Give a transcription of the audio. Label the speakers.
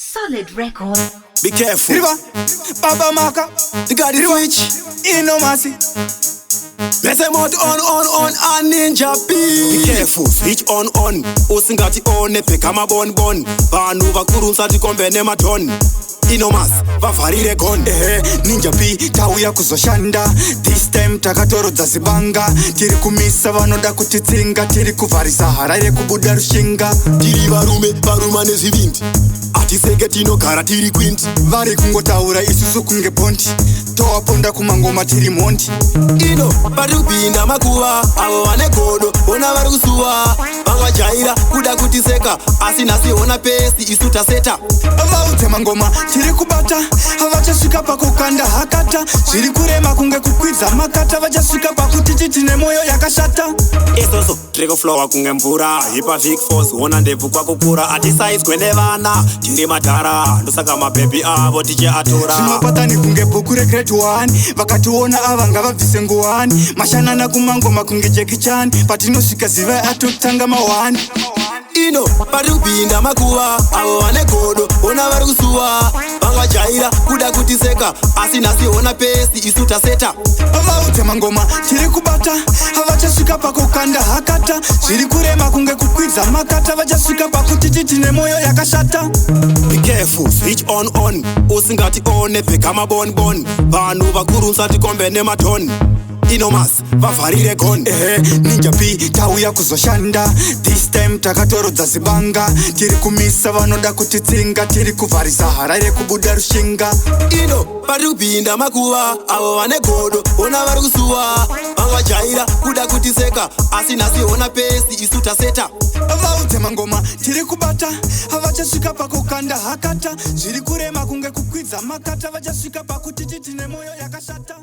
Speaker 1: Solid record.
Speaker 2: Be careful.
Speaker 3: River, Papa Maka,
Speaker 2: The God is rich.
Speaker 3: Innomas.
Speaker 2: Let's say mouth on and ninja P. Be careful. Switch on. Osingati on nepe kama bon. Banu vakurun sati kombe nema ton. Innomas, vafarire gon.
Speaker 3: Ninja P, tauya kuzoshanda. This time takatoro zazibanga. Tiri kumisa vanoda kutitsinga. Tiri kuvarisa harare kubuda rushinga.
Speaker 2: Tiri varuma nezivindi. Atisenge tinogara tiri kwindi.
Speaker 3: Vari kungotaura isusu kunge ponti. Toa ponda kumangoma tiri monti.
Speaker 2: Ino, parikupinda makuva. Avo vane godo, ona vari kusuva. Vangwa jaira, kuda kutiseka. Asi nasi ona pesi, isu taseta.
Speaker 3: Vaudze mangoma, tiri kubata. Havachasvika pakukanda hakata. Zviri kurema kunge kukwidza makata. Vachasvika pakutiti tine moyo yakashata.
Speaker 2: Esoso, treko flowa kunge mvura. Hipa Vic Force, ona ndebvu kwakukura. Atisaizwe nevana, tiri madhara. Ndosaka mabebi avo tiche atora.
Speaker 3: Zvimapatani kunge bhuku regrade 1. Vakationa ava ngavabvise nguwani. Mashanana kumangoma kunge Jackie Chan. Patinosvika ziva atotanga ma1.
Speaker 2: Ino, parikupinda makuva. Avo vane godo, ona vari kusuva. Vangwa jaira, kuda kutiseka. Asi nasi ona pesi, isu taseta.
Speaker 3: Vaudze mangoma, tiri kubata. Havachasvika pakukanda hakata. Zviri kurema kunge kukwidza makata. Vachasvika pakutiti tine moyo yakashata.
Speaker 2: Be careful, switch on. Osingati on nepe kama bon. Banu vakurun sati kombe nema ton. Innomas, vafarire gon.
Speaker 3: Ninja P, tauya kuzoshanda. This time takatoro zazibanga. Tiri kumisa vanoda kutitsinga. Tiri kuvarisa harare kubuda rushinga.
Speaker 2: Ino, parikupinda makuva. Avo vane godo, ona vari kusuva. Vangwa jaira, kuda kutiseka. Asi nasi ona pesi, isu taseta.
Speaker 3: Vaudze mangoma, tiri kubata. Havachasvika pakukanda hakata. Zviri kurema kunge kukwidza makata. Vachasvika pakutiti tine moyo yakashata.